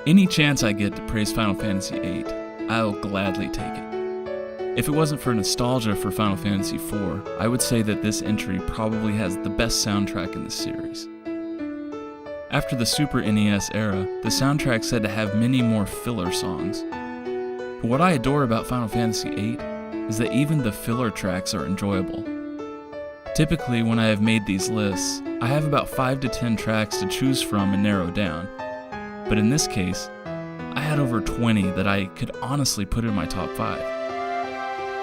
Any chance I get to praise Final Fantasy VIII, I'll gladly take it. If it wasn't for nostalgia for Final Fantasy IV, I would say that this entry probably has the best soundtrack in the series. After the Super NES era, the soundtrack said to have many more filler songs. But what I adore about Final Fantasy VIII is that even the filler tracks are enjoyable. Typically, when I have made these lists, I have about 5 to 10 tracks to choose from and narrow down. But in this case, I had over 20 that I could honestly put in my top 5.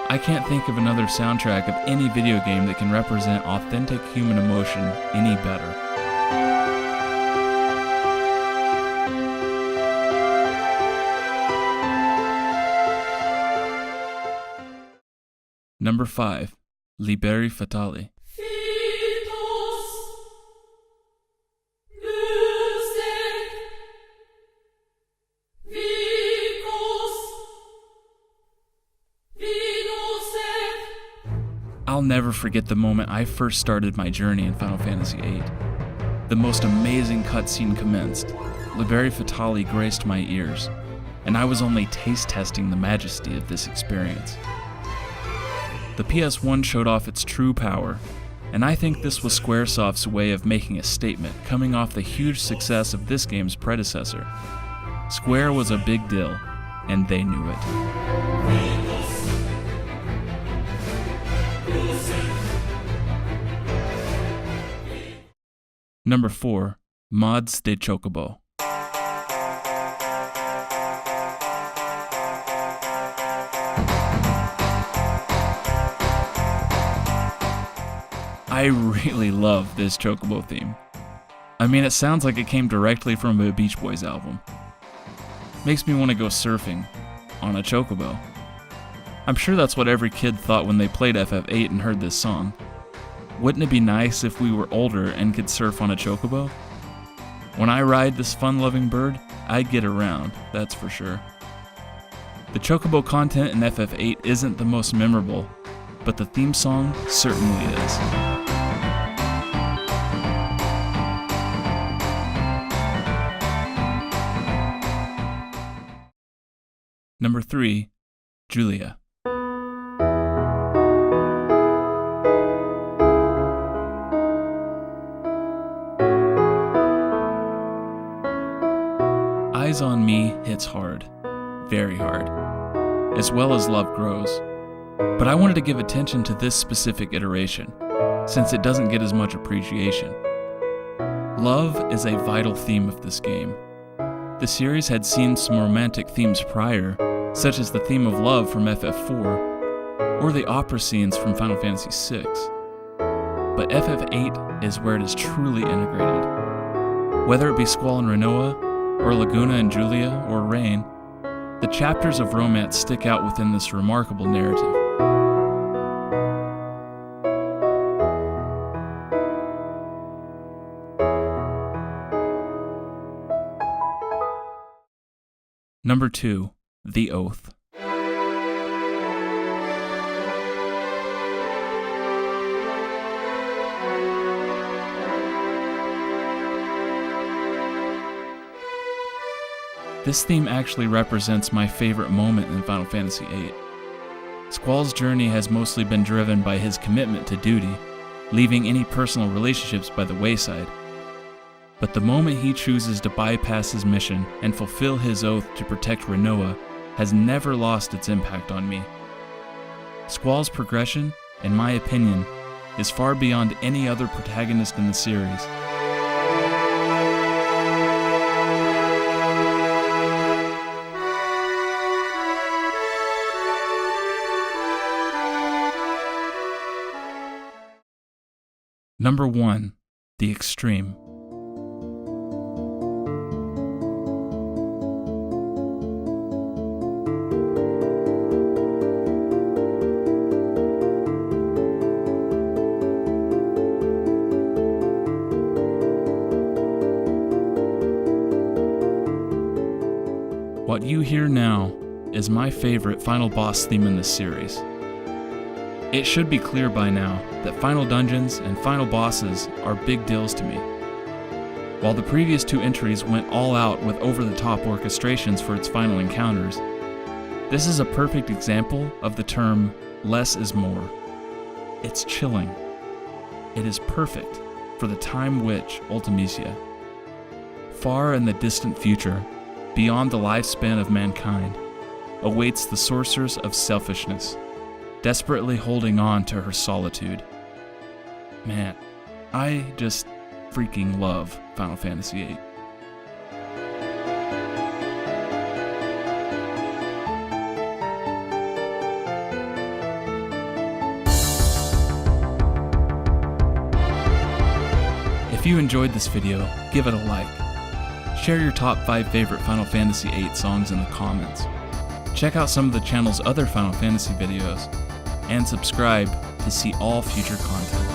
I can't think of another soundtrack of any video game that can represent authentic human emotion any better. Number 5. Liberi Fatali. I'll never forget the moment I first started my journey in Final Fantasy VIII. The most amazing cutscene commenced. Liberi Fatali graced my ears, and I was only taste testing the majesty of this experience. The PS1 showed off its true power, and I think this was Squaresoft's way of making a statement coming off the huge success of this game's predecessor. Square was a big deal, and they knew it. Number 4. Mod State Chocobo. I really love this Chocobo theme. I mean, it sounds like it came directly from a Beach Boys album. Makes me want to go surfing on a Chocobo. I'm sure that's what every kid thought when they played FF8 and heard this song. Wouldn't it be nice if we were older and could surf on a Chocobo? When I ride this fun-loving bird, I get around, that's for sure. The Chocobo content in FF8 isn't the most memorable, but the theme song certainly is. Number 3. Julia. Eyes on Me hits hard, very hard, as well as Love Grows. But I wanted to give attention to this specific iteration, since it doesn't get as much appreciation. Love is a vital theme of this game. The series had seen some romantic themes prior, such as the theme of love from FF4, or the opera scenes from Final Fantasy VI. But FF8 is where it is truly integrated. Whether it be Squall and Rinoa, or Laguna and Julia, or Rain, the chapters of romance stick out within this remarkable narrative. Number 2. The Oath. This theme actually represents my favorite moment in Final Fantasy VIII. Squall's journey has mostly been driven by his commitment to duty, leaving any personal relationships by the wayside. But the moment he chooses to bypass his mission and fulfill his oath to protect Rinoa has never lost its impact on me. Squall's progression, in my opinion, is far beyond any other protagonist in the series. Number 1. The Extreme. What you hear now is my favorite final boss theme in this series. It should be clear by now that final dungeons and final bosses are big deals to me. While the previous two entries went all out with over-the-top orchestrations for its final encounters, this is a perfect example of the term less is more. It's chilling. It is perfect for the time which, Ultimecia, far in the distant future, beyond the lifespan of mankind, awaits the sorceress of selfishness, desperately holding on to her solitude. Man, I just freaking love Final Fantasy VIII. If you enjoyed this video, give it a like. Share your top 5 favorite Final Fantasy VIII songs in the comments. Check out some of the channel's other Final Fantasy videos, and subscribe to see all future content.